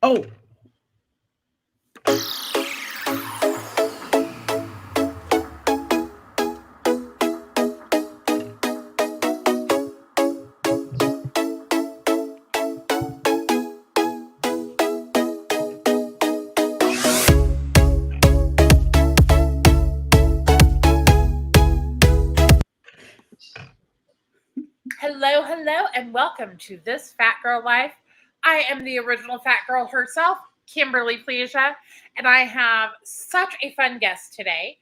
Oh, Hello, hello, and welcome to This Fat Girl Life. I am the original fat girl herself, Kimberlee Plezia, and I have such a fun guest today.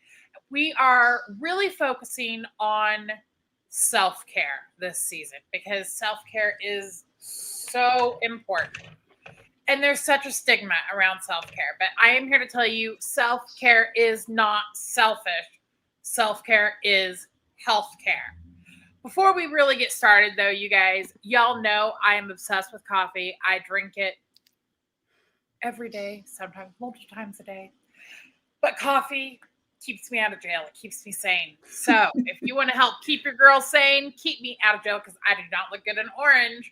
We are really focusing on self care this season because self care is so important. And there's such a stigma around self care, but I am here to tell you self care is not selfish, self care is health care. Before we really get started, though, you guys, y'all know I am obsessed with coffee. I drink it every day, sometimes multiple times a day. But coffee keeps me out of jail. It keeps me sane. So if you want to help keep your girl sane, keep me out of jail because I do not look good in orange,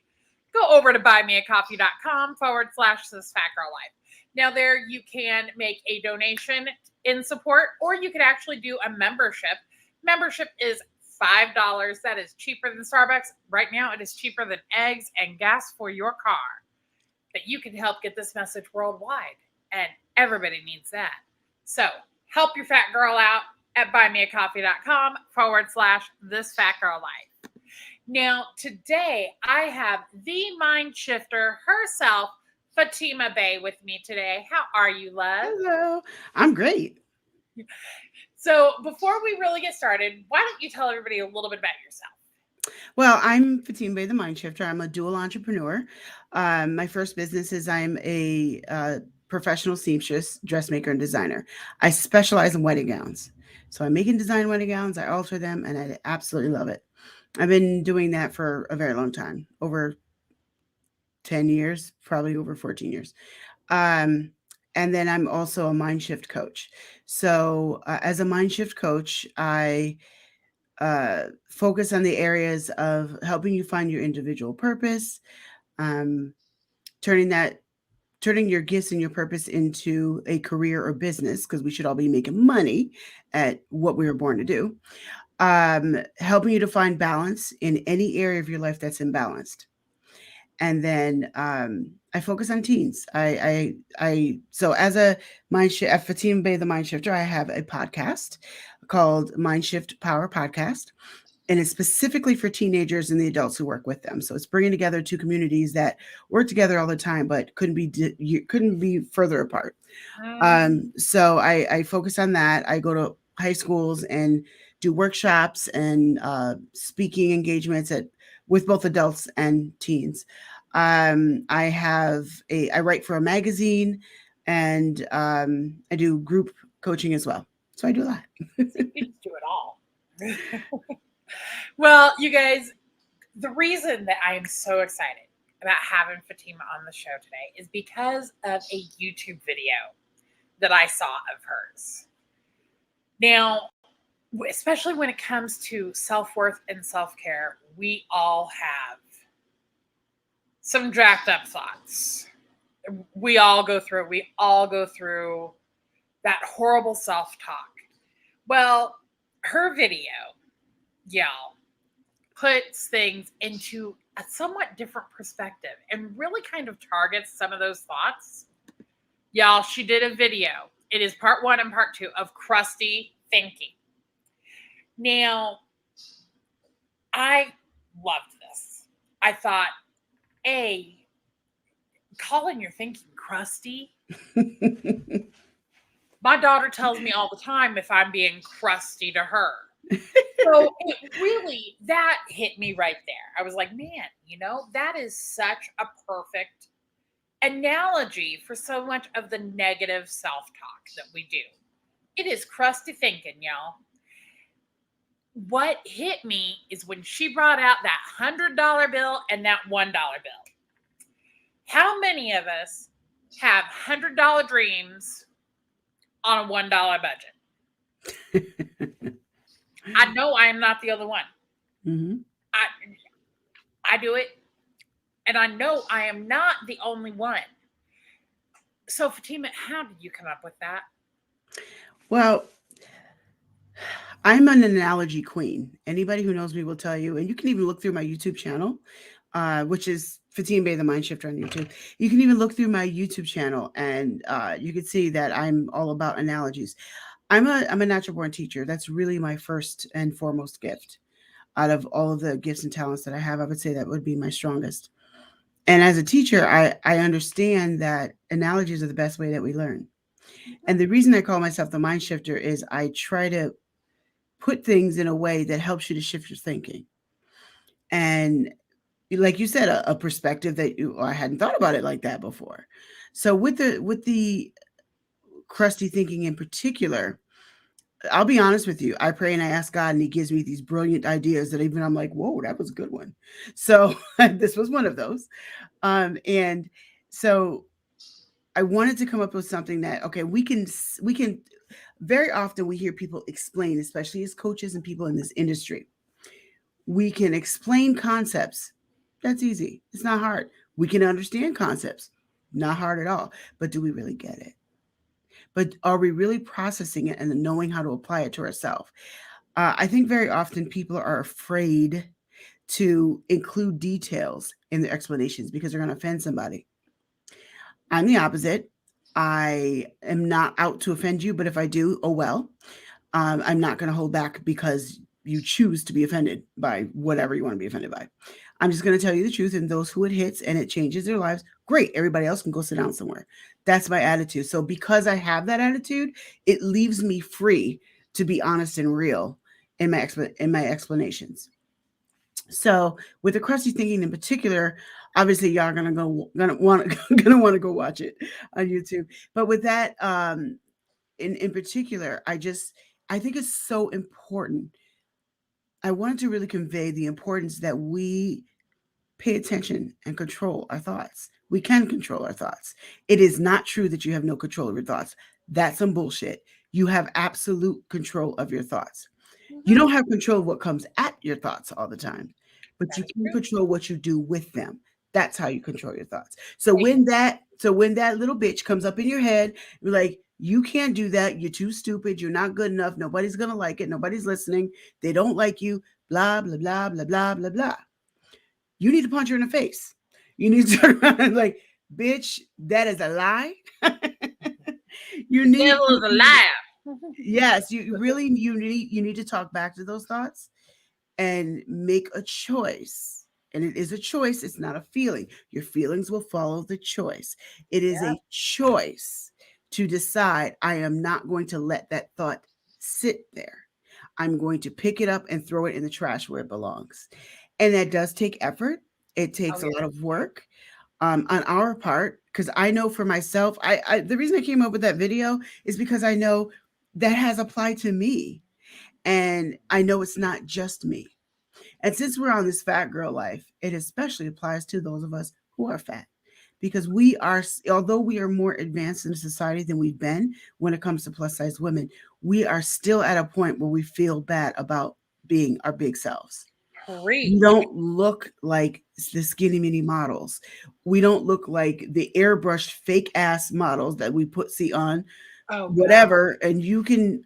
go over to buymeacoffee.com/this fat girl life. Now, there you can make a donation in support, or you could actually do a membership. Membership is $5. That is cheaper than Starbucks. Right now, it is cheaper than eggs and gas for your car. But you can help get this message worldwide, and everybody needs that. So help your fat girl out at buymeacoffee.com/this fat girl life. Now, today I have the MindShifter herself, Fatima Bay, with me today. How are you, love? hello. I'm great. So before we really get started, why don't you tell everybody a little bit about yourself? Well, I'm Fatima the MindShifter. I'm a dual entrepreneur. My first business is I'm a professional seamstress, dressmaker, and designer. I specialize in wedding gowns. So I make and design wedding gowns, I alter them, and I absolutely love it. I've been doing that for a very long time, over 10 years, probably over 14 years. Um, and then I'm also a mind shift coach. So, as a mind shift coach, I focus on the areas of helping you find your individual purpose, um, turning that turning your gifts and your purpose into a career or business because we should all be making money at what we were born to do. Helping you to find balance in any area of your life that's imbalanced. And then I focus on teens. So as a Fatima Bay, the Mind Shifter, I have a podcast called Mind Shift Power Podcast, and it's specifically for teenagers and the adults who work with them. So it's bringing together two communities that work together all the time, but couldn't be further apart. So I focus on that. I go to high schools and do workshops and speaking engagements with both adults and teens. I write for a magazine, and I do group coaching as well. So I do a lot. You just do it all. Well, you guys, the reason that I am so excited about having Fatima on the show today is because of a YouTube video that I saw of hers. Now, especially when it comes to self-worth and self-care, we all have some jacked up thoughts. We all go through it. We all go through that horrible self-talk. Well, her video, y'all, puts things into a somewhat different perspective and really kind of targets some of those thoughts. Y'all, she did a video. It is part 1 and part 2 of Crusty thinking. Now, I loved this. I thought, calling your thinking crusty. My daughter tells me all the time if I'm being crusty to her. So that hit me right there. I was like, man, that is such a perfect analogy for so much of the negative self-talk that we do. It is crusty thinking, y'all. What hit me is when she brought out that $100 bill and that $1 bill. How many of us have $100 dreams on a $1 budget? I know I am not the only one. Mm-hmm. I do it, and I know I am not the only one. So, Fatima, how did you come up with that? Well, I'm an analogy queen. Anybody who knows me will tell you, and you can even look through my YouTube channel, which is Fatima the MindShifter on YouTube. You can even look through my YouTube channel, and you can see that I'm all about analogies. I'm a natural born teacher. That's really my first and foremost gift. Out of all of the gifts and talents that I have, I would say that would be my strongest. And as a teacher, I understand that analogies are the best way that we learn. Mhm. And the reason I call myself the mind shifter is I try to put things in a way that helps you to shift your thinking. And like you said, a perspective that I hadn't thought about it like that before. So with the crusty thinking in particular, I'll be honest with you. I pray and I ask God, and He gives me these brilliant ideas that even I'm like, whoa, that was a good one. So this was one of those. And so I wanted to come up with something that okay, we can very often we hear people explain, especially as coaches and people in this industry. We can explain concepts. That's easy. It's not hard. We can understand concepts. Not hard at all. But do we really get it? But are we really processing it and knowing how to apply it to ourselves? I think very often people are afraid to include details in their explanations because they're going to offend somebody. I'm the opposite. I am not out to offend you, but if I do, oh well. I'm not going to hold back because you choose to be offended by whatever you want to be offended by. I'm just going to tell you the truth, and those who it hits and it changes their lives, great. Everybody else can go sit down somewhere. That's my attitude. So because I have that attitude, it leaves me free to be honest and real in my explanations. So with the crusty thinking in particular, obviously y'all gonna want to go watch it on YouTube. But with that, in particular, I think it's so important. I wanted to really convey the importance that we pay attention and control our thoughts. We can control our thoughts. It is not true that you have no control of your thoughts. That's some bullshit. You have absolute control of your thoughts. You Mhm. don't have control of what comes at your thoughts all the time, but That you is can true. control what you do with them. That's how you control your thoughts. Ex- So when that little bitch comes up in your head, you're like, you can't do that. You're too stupid. You're not good enough. Nobody's gonna like it. Nobody's listening. They don't like you. Blah blah blah blah blah blah blah. You need to punch her in the face. You need to turn around and like, bitch, that is a lie. you The need devil you, is you alive. yes, you need to talk back to those thoughts and make a choice. And it is a choice, it's not a feeling. Your feelings will follow the choice. It is Yeah. a choice to decide I am not going to let that thought sit there. I'm going to pick it up and throw it in the trash where it belongs. And that does take effort. It Oh takes a yeah. lot of work on our part because I know for myself, the reason I came up with that video is because I know that has applied to me, and I know it's not just me. And since we're on this fat girl life, it especially applies to those of us who are fat. Because we are, although we are more advanced in society than we've been when it comes to plus size women, we are still at a point where we feel bad about being our big selves. We Preach. don't look like the skinny mini models. We don't look like the airbrushed fake ass models that we put see on Oh God. whatever, and you can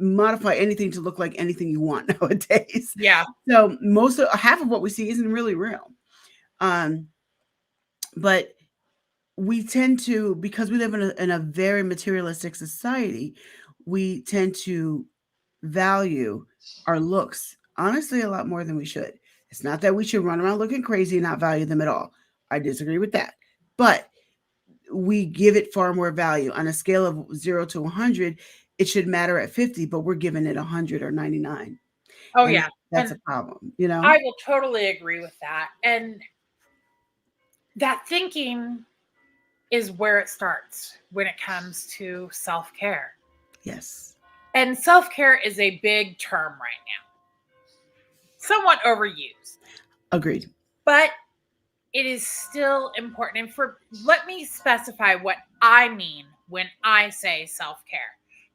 modify anything to look like anything you want nowadays. Yeah. So most of half of what we see isn't really real. Um, but we tend to, because we live in a very materialistic society, we tend to value our looks honestly a lot more than we should. It's not that we should run around looking crazy and not value them at all. I disagree with that. But we give it far more value on a scale of 0 to 100. It should matter at 50, but we're giving it 100 or 99. Oh And yeah. that's And a problem, you know? I will totally agree with that. And that thinking is where it starts when it comes to self care. Yes. And self care is a big term right now, somewhat overused, Agreed. but it is still important. And for let me specify what I mean when I say self care,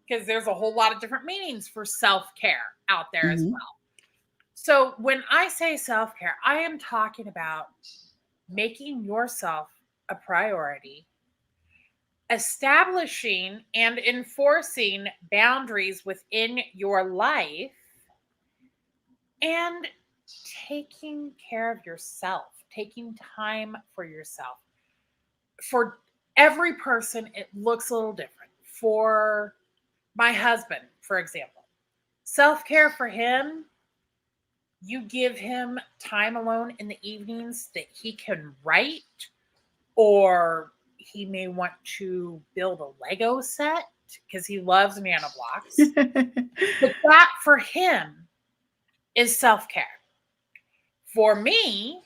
because there's a whole lot of different meanings for self care out there as Hmm. well. So when I say self care, I am talking about making yourself a priority, establishing and enforcing boundaries within your life, and taking care of yourself, taking time for yourself. For every person, it looks a little different. For my husband, for example, self-care for him, you give him time alone in the evenings that he can write, or he may want to build a Lego set because he loves nano blocks. But that for him is self-care. For me,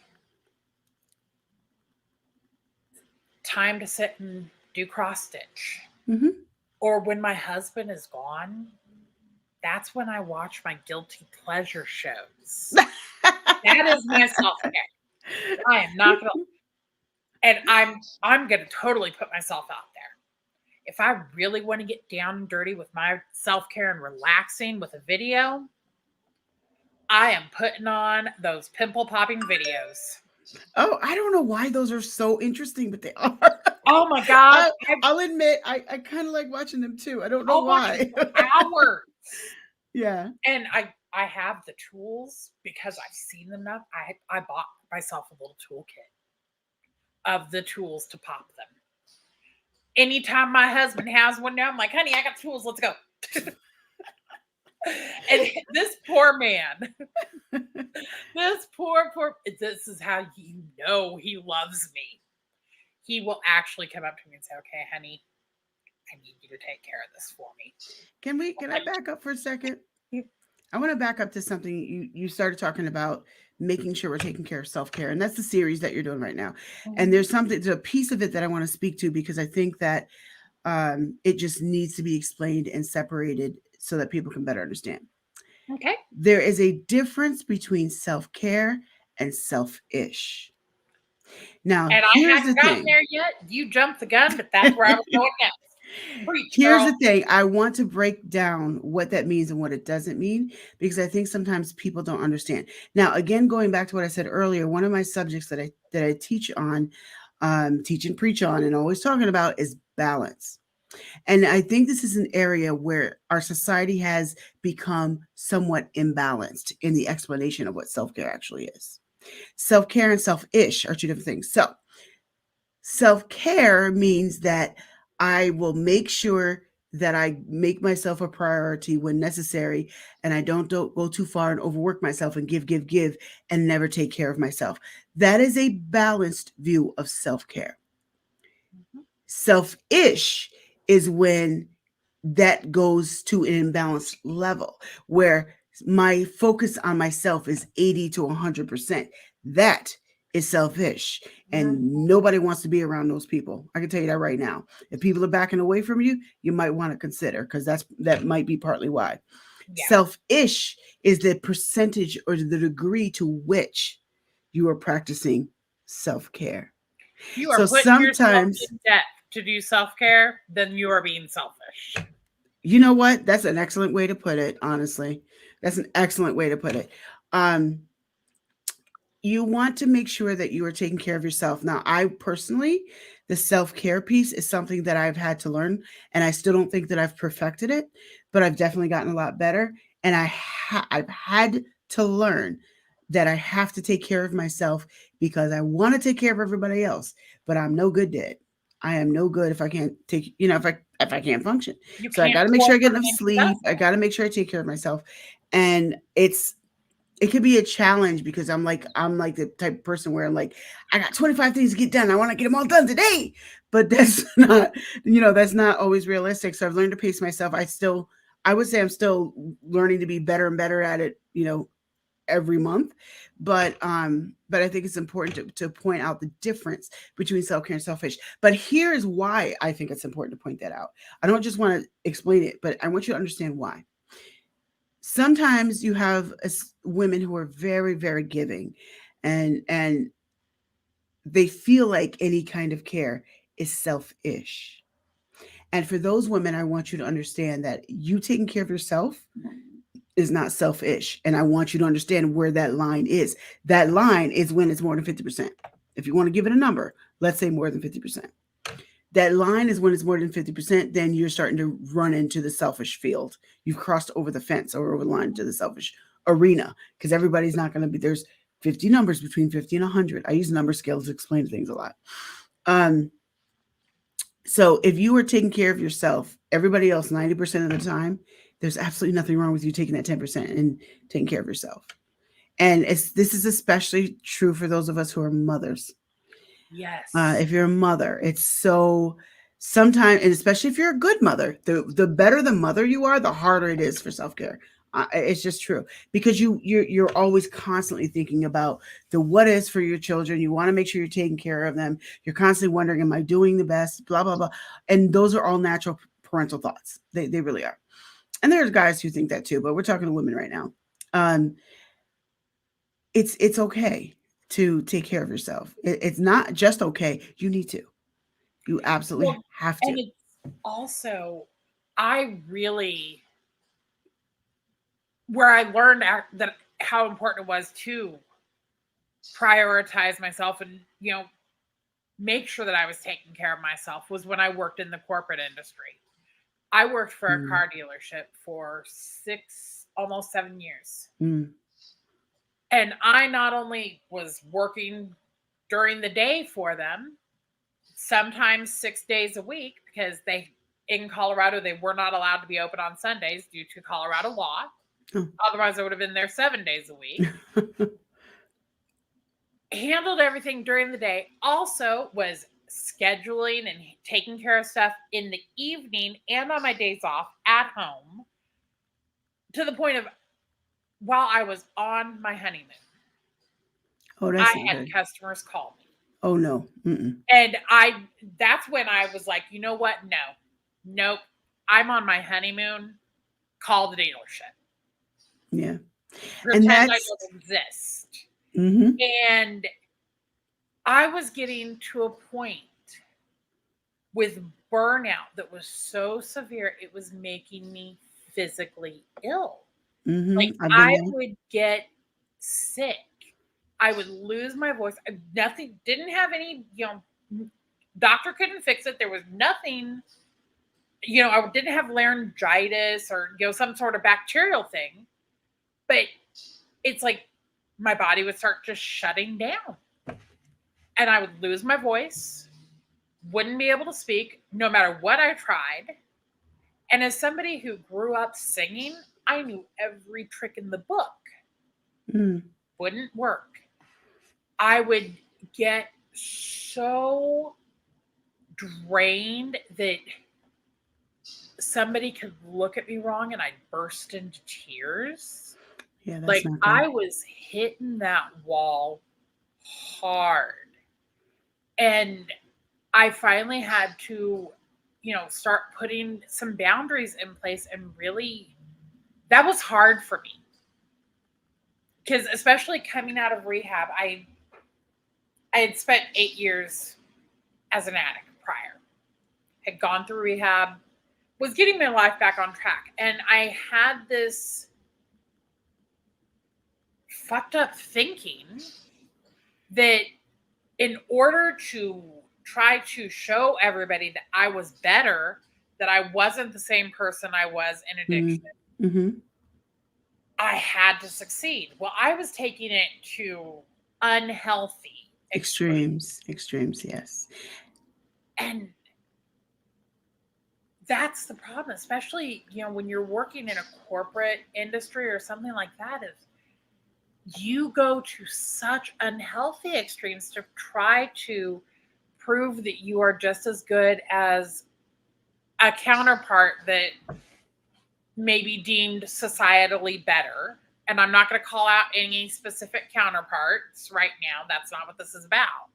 time to sit and do cross stitch. Mm-hmm. Or when my husband is gone, that's when I watch my guilty pleasure shows. That is my self-care. I am not gonna, and I'm gonna totally put myself out there. If I really want to get down and dirty with my self-care and relaxing with a video, I am putting on those pimple popping videos. Oh, I don't know why those are so interesting, but they are. Oh my God. I'll admit, I kind of like watching them too. I don't know why. Hours. Yeah. And I have the tools because I've seen them enough. I bought myself a little toolkit of the tools to pop them. Anytime my husband has one now, I'm like, honey, I got tools. Let's go. And this poor man, this is how you know he loves me. He will actually come up to me and say, okay, honey, I need you to take care of this for me. Can I back up for a second? I want to back up to something you started talking about, making sure we're taking care of self-care. And that's the series that you're doing right now. Mm-hmm. And there's a piece of it that I want to speak to, because I think that it just needs to be explained and separated so that people can better understand. Okay. There is a difference between self-care and selfish. Now, and I haven't gotten there yet. You jumped the gun, but that's where I was going next. Here's the thing. I want to break down what that means and what it doesn't mean, because I think sometimes people don't understand. Now, again, going back to what I said earlier, one of my subjects that I teach on, teach and preach on, and always talking about is balance. And I think this is an area where our society has become somewhat imbalanced in the explanation of what self-care actually is. Self-care and selfish are two different things. So self-care means that I will make sure that I make myself a priority when necessary, and I don't go too far and overwork myself and give and never take care of myself. That is a balanced view of self-care. Mm-hmm. Selfish is when that goes to an imbalanced level, where my focus on myself is 80 to 100%. That is selfish, and nobody wants to be around those people. I can tell you that right now. If people are backing away from you, you might want to consider, because that might be partly why. Yeah. Selfish is the percentage or the degree to which you are practicing self-care. You are putting yourself in debt to do self-care, then you are being selfish. You know what? That's an excellent way to put it, honestly. That's an excellent way to put it. You want to make sure that you are taking care of yourself. Now, I personally, the self-care piece is something that I've had to learn, and I still don't think that I've perfected it, but I've definitely gotten a lot better. And I've had to learn that I have to take care of myself, because I want to take care of everybody else, but I'm no good at it. I am no good if I can't take, if I can't function. So I got to make sure I get enough sleep. I got to make sure I take care of myself. And it could be a challenge, because I'm like the type of person where I'm like, I got 25 things to get done. I want to get them all done today, but that's not always realistic. So I've learned to pace myself. I would say I'm still learning to be better and better at it, every month. But I think it's important to point out the difference between self-care and selfish. But here is why I think it's important to point that out. I don't just want to explain it, but I want you to understand why. Sometimes you have women who are very, very giving, and they feel like any kind of care is selfish. And for those women, I want you to understand that you taking care of yourself is not selfish. And I want you to understand where that line is. That line is when it's more than 50%. If you want to give it a number, let's say more than 50%. That line is when it's more than 50%, then you're starting to run into the selfish field. You've crossed over the fence or over the line to the selfish arena, because everybody's not going to be, there's 50 numbers between 50 and 100. I use number scales to explain things a lot. So if you are taking care of yourself, everybody else 90% of the time, there's absolutely nothing wrong with you taking that 10% and taking care of yourself. And this is especially true for those of us who are mothers. Yes. If you're a mother, it's so sometimes, and especially if you're a good mother, the better the mother you are, the harder it is for self-care. It's just true, because you're always constantly thinking about the what is for your children. You want to make sure you're taking care of them. You're constantly wondering, am I doing the best? Blah, blah, blah. And those are all natural parental thoughts. They really are. And there's guys who think that too, but we're talking to women right now. It's okay to take care of yourself. It's not just okay. You need to. You absolutely have to. And it's also, I really, where I learned that how important it was to prioritize myself and, make sure that I was taking care of myself was when I worked in the corporate industry. I worked for a car dealership for almost 7 years. And I not only was working during the day for them, sometimes 6 days a week, because in Colorado, they were not allowed to be open on Sundays due to Colorado law. Otherwise, I would have been there 7 days a week. Handled everything during the day. Also was scheduling and taking care of stuff in the evening and on my days off at home, to the point of while I was on my honeymoon. Oh, that's I had customers call me. Oh, no. And that's when I was like, you know what? Nope. I'm on my honeymoon. Call the dealership. Yeah. Pretend I don't exist. And I was getting to a point with burnout that was so severe, it was making me physically ill. Like I would get sick. I would lose my voice. Didn't have any, doctor couldn't fix it. There was nothing, I didn't have laryngitis or, some sort of bacterial thing, but it's like my body would start just shutting down and I would lose my voice, wouldn't be able to speak no matter what I tried. And as somebody who grew up singing, I knew every trick in the book. Wouldn't work. I would get so drained that somebody could look at me wrong and I'd burst into tears. Yeah, that's like not good. I was hitting that wall hard. And I finally had to, start putting some boundaries in place, and really that was hard for me. Because especially coming out of rehab, I had spent 8 years as an addict prior, had gone through rehab, was getting my life back on track. And I had this fucked up thinking that in order to try to show everybody that I was better, that I wasn't the same person I was in addiction, I had to succeed. Well, I was taking it to unhealthy extremes, yes. And that's the problem, especially, when you're working in a corporate industry or something like that, is you go to such unhealthy extremes to try to prove that you are just as good as a counterpart that may be deemed societally better. And I'm not going to call out any specific counterparts right now. That's not what this is about.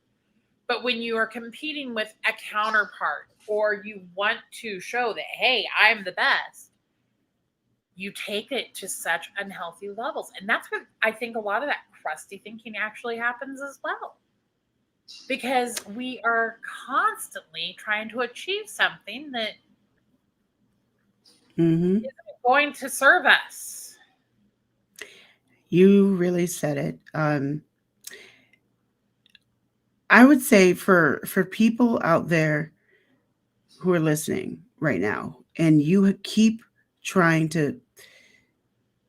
But when you are competing with a counterpart, or you want to show that, hey, I'm the best, you take it to such unhealthy levels. And that's what I think a lot of that crusty thinking actually happens as well. Because we are constantly trying to achieve something that isn't going to serve us. You really said it. I would say for people out there who are listening right now, and you keep trying to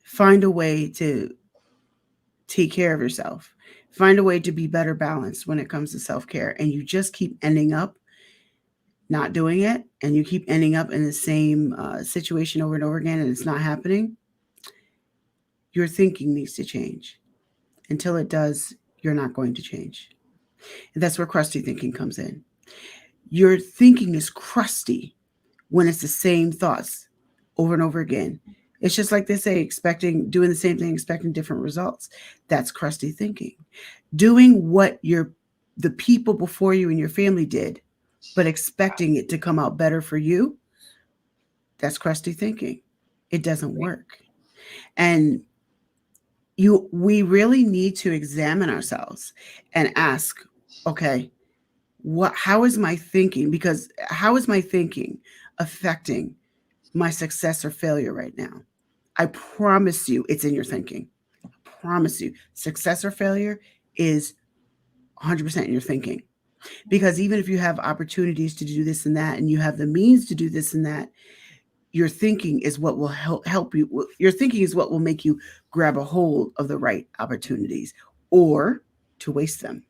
find a way to take care of yourself, find a way to be better balanced when it comes to self care, and you just keep ending up not doing it, and you keep ending up in the same situation over and over again, and it's not happening, your thinking needs to change. Until it does, you're not going to change. And that's where crusty thinking comes in. Your thinking is crusty when it's the same thoughts over and over again. It's just like they say, doing the same thing, expecting different results. That's crusty thinking. Doing what the people before you and your family did, but expecting it to come out better for you, that's crusty thinking. It doesn't work. And we really need to examine ourselves and ask, okay, how is my thinking? Because how is my thinking affecting my success or failure right now? I promise you it's in your thinking. I promise you. Success or failure is 100% in your thinking. Because even if you have opportunities to do this and that, and you have the means to do this and that, your thinking is what will help you. Your thinking is what will make you grab a hold of the right opportunities, or to waste them,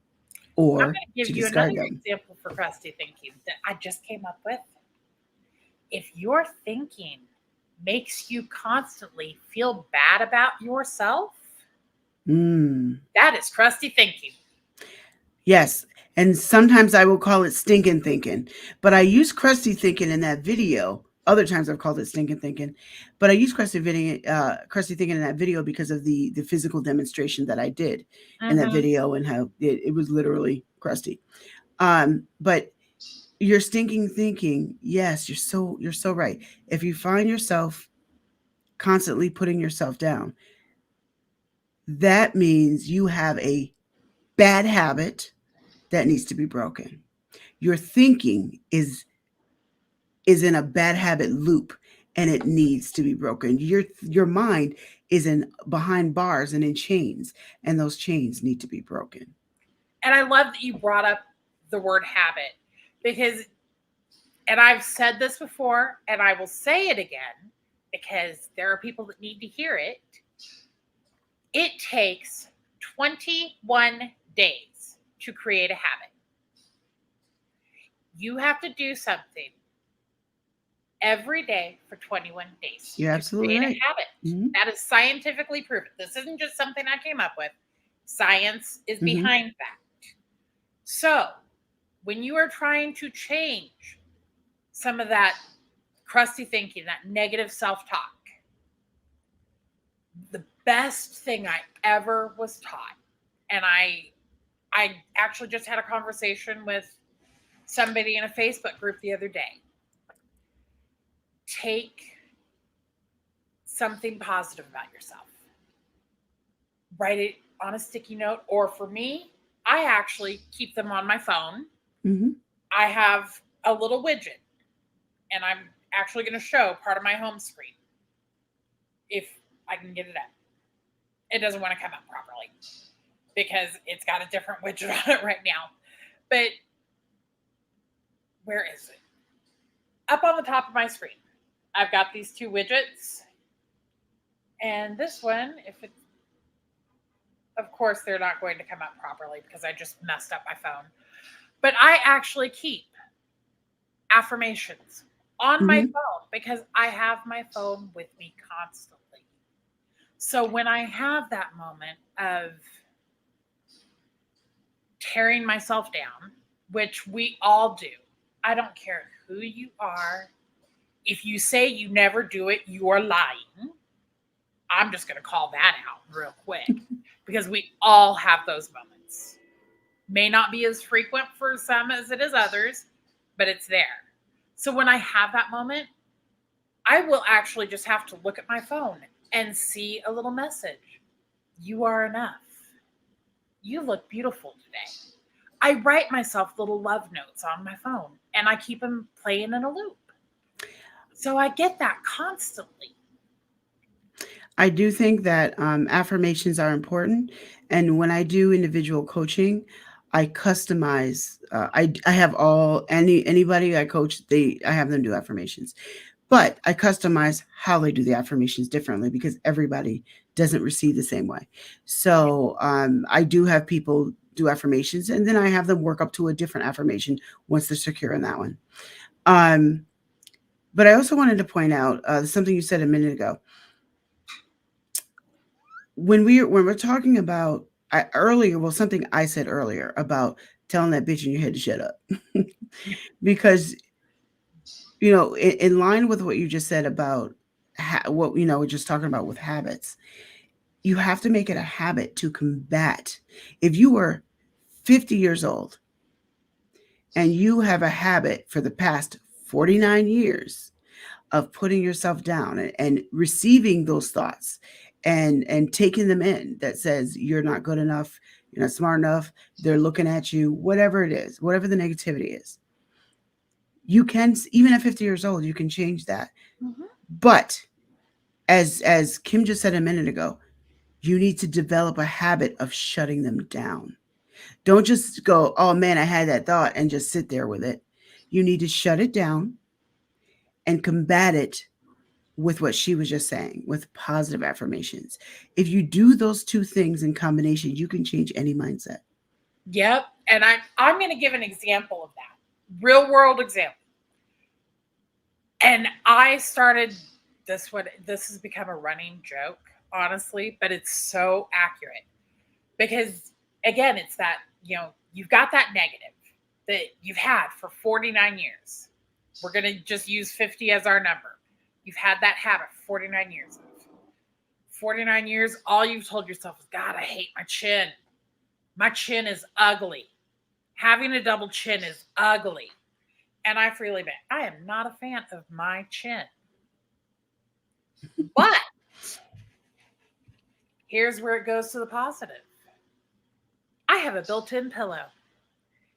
I'm or going to give to you another discard them. example for crusty thinking that I just came up with. If your thinking makes you constantly feel bad about yourself, that is crusty thinking. Yes. And sometimes I will call it stinking thinking, but I use crusty thinking in that video. Other times I've called it stinking thinking, but I use crusty thinking in that video because of the physical demonstration that I did in that video, and how it was literally crusty. But your stinking thinking, yes, you're so right. If you find yourself constantly putting yourself down, that means you have a bad habit that needs to be broken. Your thinking is in a bad habit loop, and it needs to be broken. Your mind is in behind bars and in chains, and those chains need to be broken. And I love that you brought up the word habit, because, and I've said this before and I will say it again because there are people that need to hear it. It takes 21 days to create a habit. You have to do something every day for 21 days. You're absolutely right. A habit. Mm-hmm. That is scientifically proven. This isn't just something I came up with. Science is behind that. So when you are trying to change some of that crusty thinking, that negative self-talk, the best thing I ever was taught, and I actually just had a conversation with somebody in a Facebook group the other day. Take something positive about yourself. Write it on a sticky note, or for me, I actually keep them on my phone. I have a little widget, and I'm actually going to show part of my home screen if I can get it up. It doesn't want to come up properly because it's got a different widget on it right now. But where is it? Up on the top of my screen, I've got these two widgets. And this one, of course, they're not going to come up properly because I just messed up my phone. But I actually keep affirmations on my phone because I have my phone with me constantly. So when I have that moment of tearing myself down, which we all do, I don't care who you are. If you say you never do it, you are lying. I'm just going to call that out real quick because we all have those moments. May not be as frequent for some as it is others, but it's there. So when I have that moment, I will actually just have to look at my phone and see a little message. You are enough. You look beautiful today. I write myself little love notes on my phone, and I keep them playing in a loop. So I get that constantly. I do think that affirmations are important. And when I do individual coaching, I customize. I have anybody I coach. I have them do affirmations, but I customize how they do the affirmations differently because everybody doesn't receive the same way. So I do have people do affirmations, and then I have them work up to a different affirmation once they're secure in that one. But I also wanted to point out something you said a minute ago. When we're talking about something I said earlier about telling that bitch in your head to shut up, because in line with what you just said about what we're just talking about with habits, you have to make it a habit to combat. If you were 50 years old and you have a habit for the past 49 years of putting yourself down and receiving those thoughts and taking them in that says you're not good enough, you're not smart enough, they're looking at you, whatever it is, whatever the negativity is, you can, even at 50 years old, you can change that. Mm-hmm. But as Kim just said a minute ago, you need to develop a habit of shutting them down. Don't just go, oh man, I had that thought, and just sit there with it. You need to shut it down and combat it with what she was just saying, with positive affirmations. If you do those two things in combination, you can change any mindset. Yep. And I'm going to give an example of that. Real world example. And I started this has become a running joke, honestly, but it's so accurate. Because again, it's that, you've got that negative that you've had for 49 years. We're going to just use 50 as our number. You've had that habit for 49 years. 49 years, all you've told yourself is, God, I hate my chin. My chin is ugly. Having a double chin is ugly. And I freely admit, I am not a fan of my chin. But here's where it goes to the positive. I have a built-in pillow.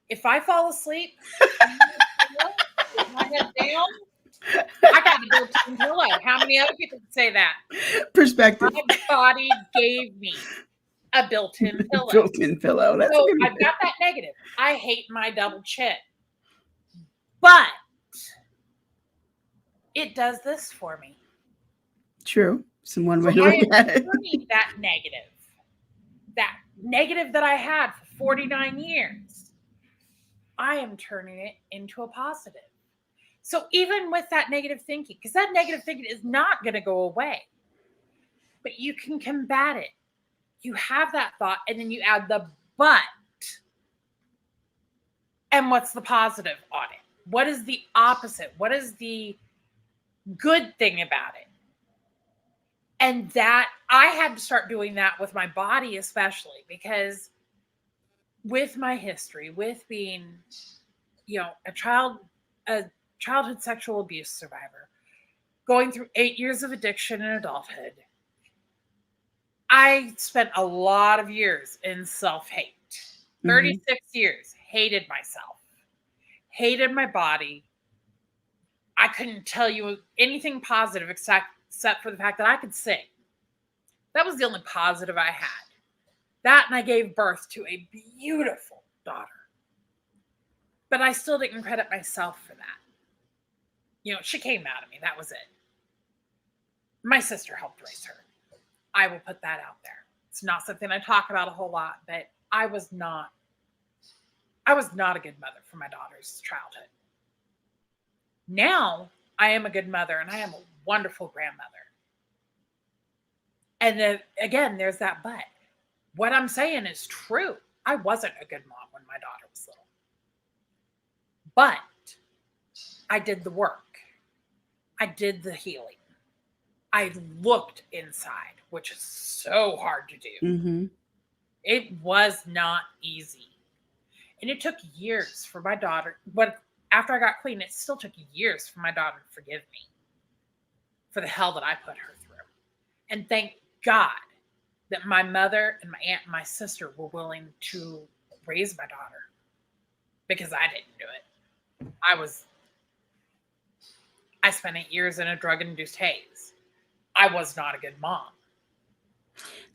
If I fall asleep, with my head down, I got a built-in pillow. How many other people can say that? Perspective. My body gave me a built-in pillow. Built-in pillow. That's so I've got that negative. I hate my double chin. But it does this for me. True. Some one way to look at it. Turning that negative that I had for 49 years, I am turning it into a positive. So even with that negative thinking, because that negative thinking is not going to go away, but you can combat it. You have that thought, and then you add the but. And what's the positive on it? What is the opposite? What is the good thing about it? And that I had to start doing that with my body, especially because with my history, with being, a childhood sexual abuse survivor, going through 8 years of addiction in adulthood, I spent a lot of years in self-hate. 36 years, hated myself, hated my body. I couldn't tell you anything positive except for the fact that I could sing. That was the only positive I had. That, and I gave birth to a beautiful daughter. But I still didn't credit myself for that. She came out of me. That was it. My sister helped raise her. I will put that out there. It's not something I talk about a whole lot, but I was not a good mother for my daughter's childhood. Now I am a good mother, and I am a wonderful grandmother. And then again, there's that but. What I'm saying is true. I wasn't a good mom when my daughter was little. But I did the work. I did the healing. I looked inside, which is so hard to do. Mm-hmm. It was not easy. And it took years for my daughter, but after I got clean, it still took years for my daughter to forgive me for the hell that I put her through. And thank God that my mother and my aunt and my sister were willing to raise my daughter, because I didn't do it. I spent 8 years in a drug-induced haze. I was not a good mom.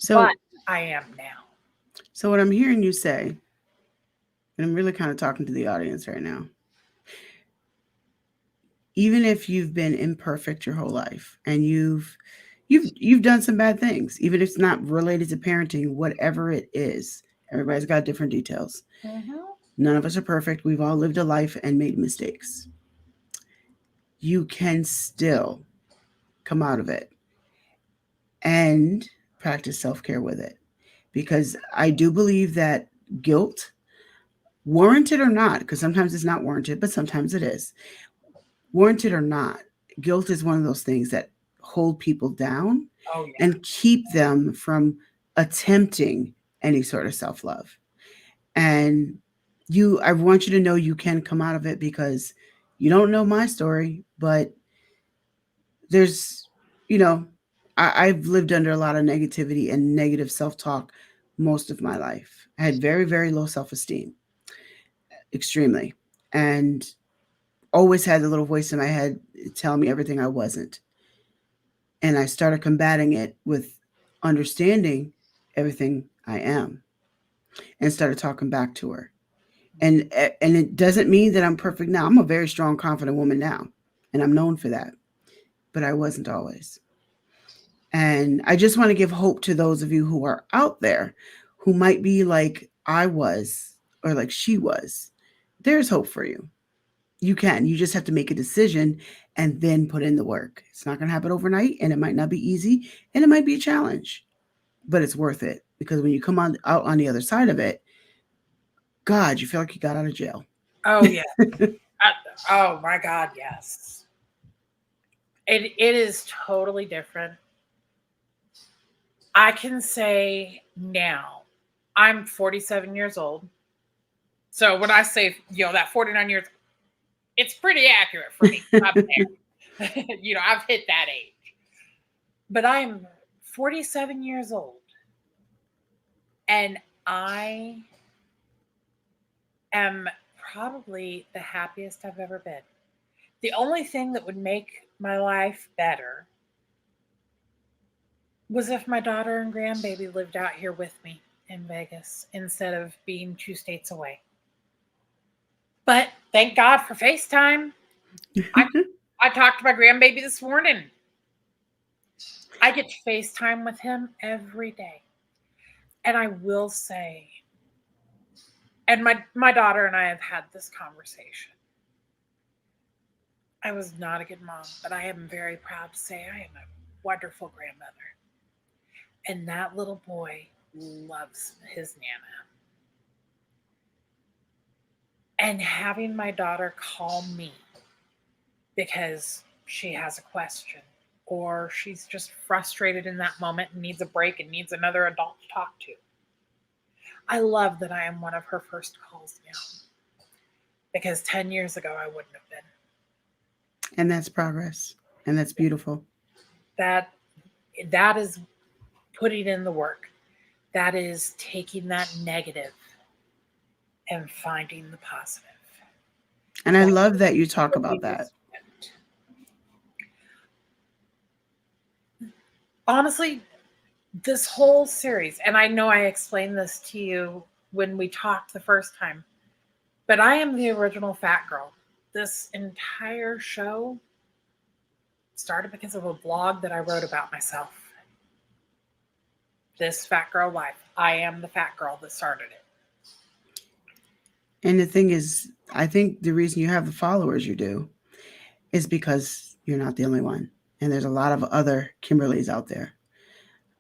But I am now. So what I'm hearing you say and I'm really kind of talking to the audience right now. Even if you've been imperfect your whole life and you've done some bad things, even if it's not related to parenting, whatever it is, everybody's got different details. Mm-hmm. None of us are perfect. We've all lived a life and made mistakes. You can still come out of it and practice self-care with it, because I do believe that guilt, warranted or not, because sometimes it's not warranted, but sometimes it is, warranted or not, guilt is one of those things that hold people down Oh yeah. and keep them from attempting any sort of self-love. And I want you to know you can come out of it, because you don't know my story, but there's, you know, I've lived under a lot of negativity and negative self-talk most of my life. I had very, very low self-esteem, extremely, and always had the little voice in my head telling me everything I wasn't. And I started combating it with understanding everything I am, and started talking back to her. And it doesn't mean that I'm perfect now. I'm a very strong, confident woman now, and I'm known for that. But I wasn't always. And I just want to give hope to those of you who are out there who might be like I was or like she was. There's hope for you. You can. You just have to make a decision and then put in the work. It's not going to happen overnight, and it might not be easy, and it might be a challenge, but it's worth it, because when you come out on the other side of it, God, you feel like you got out of jail. Oh yeah. Oh my God, yes. It is totally different. I can say now, I'm 47 years old. So when I say, that 49 years, it's pretty accurate for me. I'm there. I've hit that age. But I'm 47 years old. And I am probably the happiest I've ever been. The only thing that would make my life better was if my daughter and grandbaby lived out here with me in Vegas instead of being 2 states away. But thank God for FaceTime. I talked to my grandbaby this morning. I get to FaceTime with him every day. And I will say, and my daughter and I have had this conversation. I was not a good mom, but I am very proud to say I am a wonderful grandmother. And that little boy loves his Nana. And having my daughter call me because she has a question, or she's just frustrated in that moment and needs a break and needs another adult to talk to. I love that I am one of her first calls now, because 10 years ago I wouldn't have been. And that's progress. And that's beautiful. That is putting in the work. That is taking that negative and finding the positive. And I love that you talk about that. Honestly, this whole series, and I know I explained this to you when we talked the first time, but I am the original fat girl. This entire show started because of a blog that I wrote about myself. This Fat Girl Life. I am the fat girl that started it. And the thing is, I think the reason you have the followers you do is because you're not the only one. And there's a lot of other Kimberlees out there,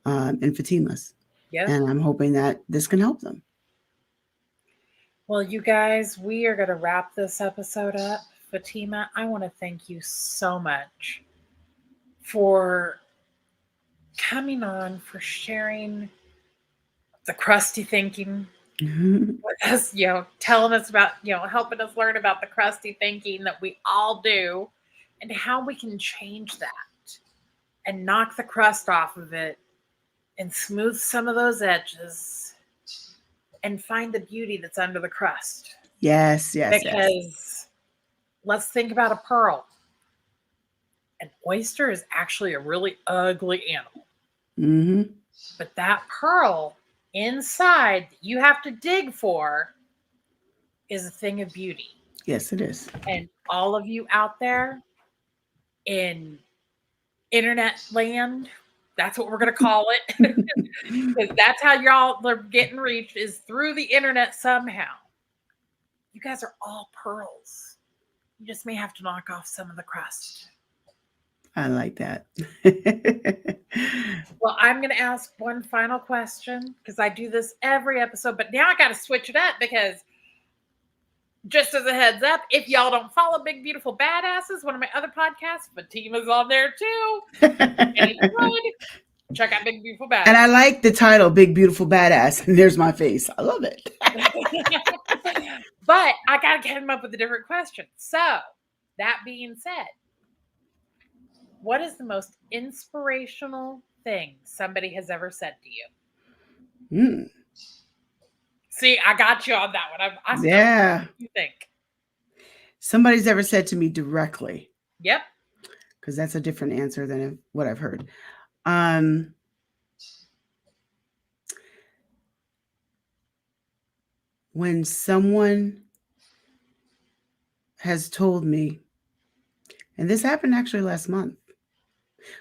and Fatimas. Yes. And I'm hoping that this can help them. Well, you guys, we are going to wrap this episode up. Fatima, I want to thank you so much for coming on, for sharing the crusty thinking with us, telling us about, helping us learn about the crusty thinking that we all do and how we can change that and knock the crust off of it and smooth some of those edges and find the beauty that's under the crust. Yes. Because let's think about a pearl. An oyster is actually a really ugly animal. Mm-hmm. But that pearl inside that you have to dig for is a thing of beauty. Yes, it is. And all of you out there in internet land, that's what we're going to call it. Because that's how y'all are getting reached, is through the internet somehow. You guys are all pearls. You just may have to knock off some of the crust. I like that. Well, I'm going to ask one final question because I do this every episode, but now I got to switch it up because just as a heads up, if y'all don't follow Big Beautiful Badasses, one of my other podcasts, Fatima's on there too. And if you would, check out Big Beautiful Badass. And I like the title, Big Beautiful Badass. And there's my face. I love it. But I got to get him up with a different question. So, that being said, what is the most inspirational thing somebody has ever said to you? See, I got you on that one. Yeah. What do you think? Somebody's ever said to me directly. Yep. Because that's a different answer than what I've heard. When someone has told me, and this happened actually last month,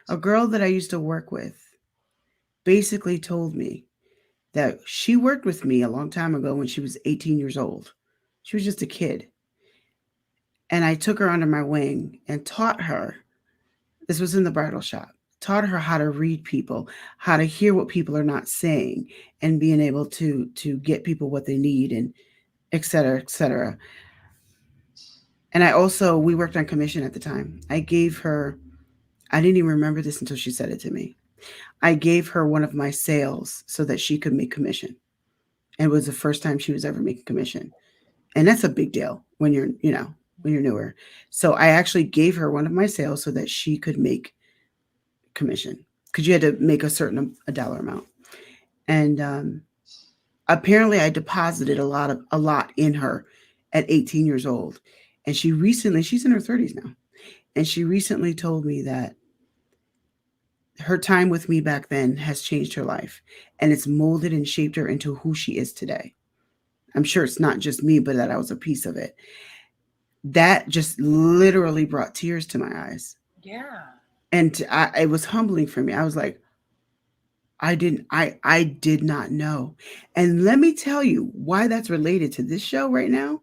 a girl that I used to work with basically told me that she worked with me a long time ago when she was 18 years old. She was just a kid. And I took her under my wing and taught her, this was in the bridal shop, taught her how to read people, how to hear what people are not saying, and being able to get people what they need, and et cetera, et cetera. And we worked on commission at the time. I gave her, I didn't even remember this until she said it to me. I gave her one of my sales so that she could make commission. And it was the first time she was ever making commission. And that's a big deal when you're newer. So I actually gave her one of my sales so that she could make commission, because you had to make a dollar amount. And apparently I deposited a lot in her at 18 years old. And she's in her 30s now. And she recently told me that her time with me back then has changed her life, and it's molded and shaped her into who she is today. I'm sure it's not just me, but that I was a piece of it. That just literally brought tears to my eyes. Yeah. And it was humbling for me. I was like, I did not know. And let me tell you why that's related to this show right now.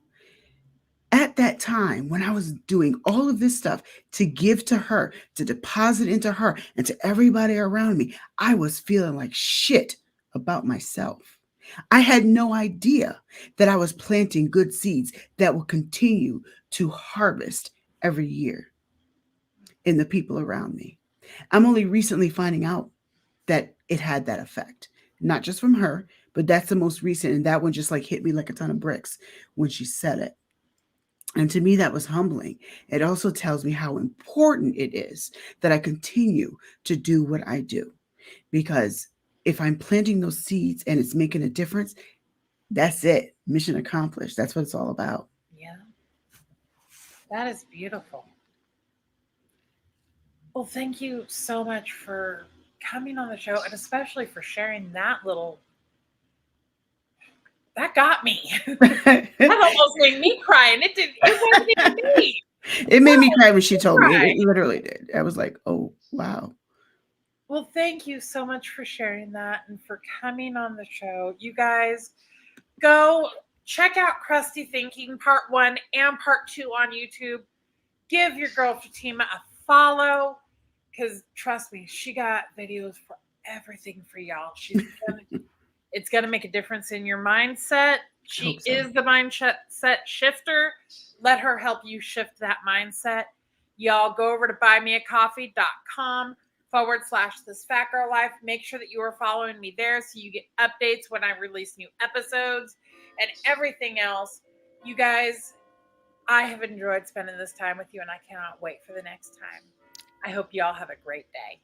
At that time, when I was doing all of this stuff to give to her, to deposit into her, and to everybody around me, I was feeling like shit about myself. I had no idea that I was planting good seeds that will continue to harvest every year in the people around me. I'm only recently finding out that it had that effect, not just from her, but that's the most recent. And that one just like hit me like a ton of bricks when she said it. And to me, that was humbling. It also tells me how important it is that I continue to do what I do. Because if I'm planting those seeds and it's making a difference, that's it. Mission accomplished. That's what it's all about. Yeah. That is beautiful. Well, thank you so much for coming on the show, and especially for sharing that that got me. That almost made me cry, and it wasn't even me. It made me cry when she told me. It literally did. I was like, oh, wow. Well, thank you so much for sharing that and for coming on the show. You guys, go check out Crusty Thinking Part 1 and Part 2 on YouTube. Give your girl Fatima a follow, because trust me, she got videos for everything for y'all. It's going to make a difference in your mindset. She is the mindset shifter. Let her help you shift that mindset. Y'all go over to buymeacoffee.com/This Fat Girl Life. Make sure that you are following me there so you get updates when I release new episodes and everything else. You guys, I have enjoyed spending this time with you, and I cannot wait for the next time. I hope you all have a great day.